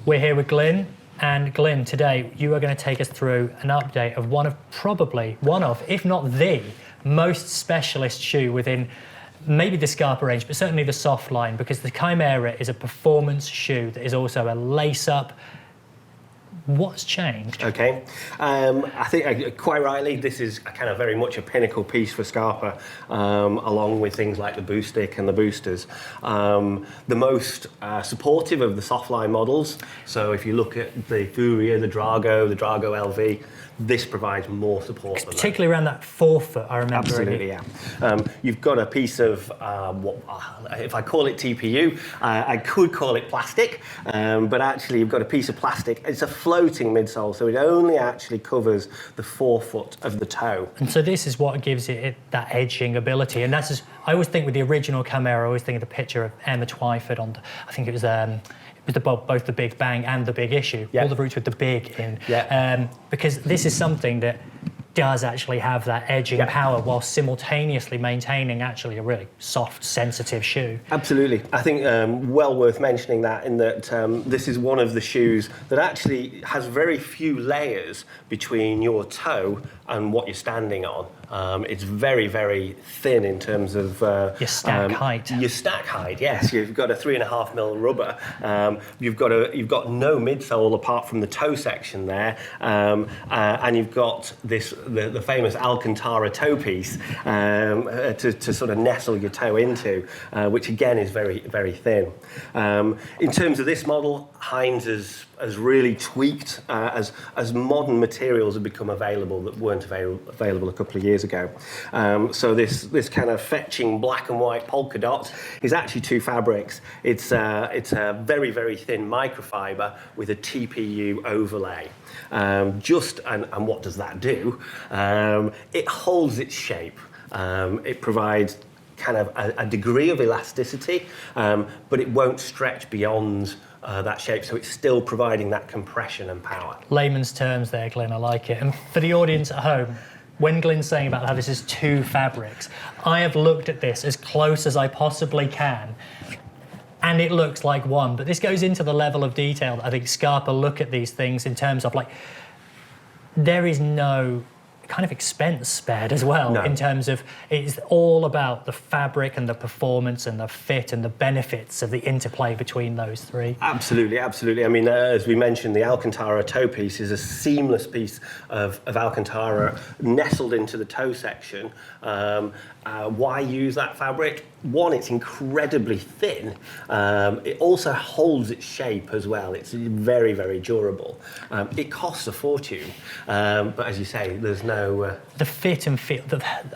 We're here with Glyn, and Glyn, today you are going to take us through an update of probably one of, if not the most specialist shoe within maybe the Scarpa range, but certainly the soft line, because the Chimera is a performance shoe that is also a lace-up. What's changed? Okay, I think quite rightly this is kind of very much a pinnacle piece for Scarpa, along with things like the boost stick and the boosters. The most supportive of the softline models, so if you look at the Furia, the Drago LV, this provides more support. Particularly around that forefoot, I remember. Absolutely, yeah. You've got a piece of, if I call it TPU, I could call it plastic, but actually you've got a piece of plastic. It's a floating midsole, so it only actually covers the forefoot of the toe. And so this is what gives it that edging ability. And that's just, I always think with the original Chimera, I always think of the picture of Emma Twyford on, I think it was both the Big Bang and the Big Issue, yeah. all the roots with the big in, yeah. Because this is something that does actually have that edging power while simultaneously maintaining actually a really soft, sensitive shoe. Absolutely. I think well worth mentioning that in that this is one of the shoes that actually has very few layers between your toe and what you're standing on. It's very, very thin in terms of your stack height. Your stack height, yes. You've got a 3.5mm rubber. You've got no midsole apart from the toe section there, and you've got the famous Alcantara toe piece to sort of nestle your toe into, which again is very, very thin. In terms of this model, Heinz has really tweaked as modern materials have become available that weren't available a couple of years ago. So this kind of fetching black and white polka dot is actually two fabrics. It's a very, very thin microfiber with a TPU overlay. And what does that do? It holds its shape. It provides kind of a degree of elasticity, but it won't stretch beyond that shape, so it's still providing that compression and power. Layman's terms there, Glyn, I like it. And for the audience at home, when Glyn's saying about how this is two fabrics, I have looked at this as close as I possibly can, and it looks like one, but this goes into the level of detail that I think Scarpa look at these things in terms of, like, there is no kind of expense spared as well. No. In terms of, it's all about the fabric and the performance and the fit and the benefits of the interplay between those three. Absolutely, absolutely. I mean, as we mentioned, the Alcantara toe piece is a seamless piece of Alcantara nestled into the toe section. Why use that fabric? One, it's incredibly thin. It also holds its shape as well. It's very, very durable. It costs a fortune, but as you say, there's no... The fit and feel,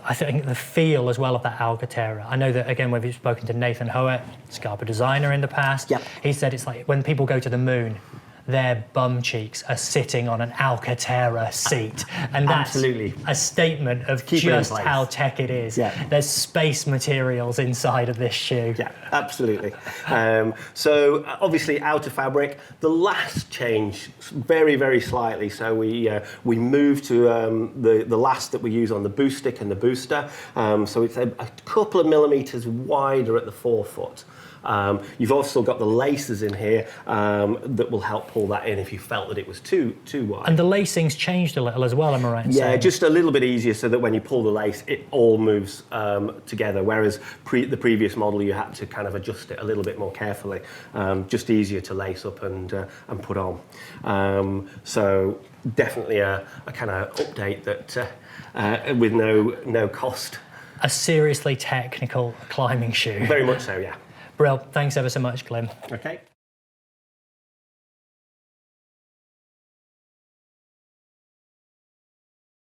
I think the feel as well of that Alcantara. I know that, again, we've spoken to Nathan Hoett, Scarpa designer in the past. Yep. He said it's like when people go to the moon, their bum cheeks are sitting on an Alcantara seat. And that's absolutely a statement of just how tech it is. Yeah. There's space materials inside of this shoe. Yeah, absolutely. So obviously outer fabric, the last change very, very slightly. So we moved to the last that we use on the boost stick and the booster. So it's a couple of millimeters wider at the forefoot. You've also got the laces in here that will help pull that in if you felt that it was too wide. And the lacing's changed a little as well, am I right in saying? Yeah, just a little bit easier so that when you pull the lace, it all moves together, whereas the previous model you had to kind of adjust it a little bit more carefully. Just easier to lace up and put on. So definitely a kind of update that with no cost. A seriously technical climbing shoe. Very much so, yeah. Brill, thanks ever so much, Glyn. Okay.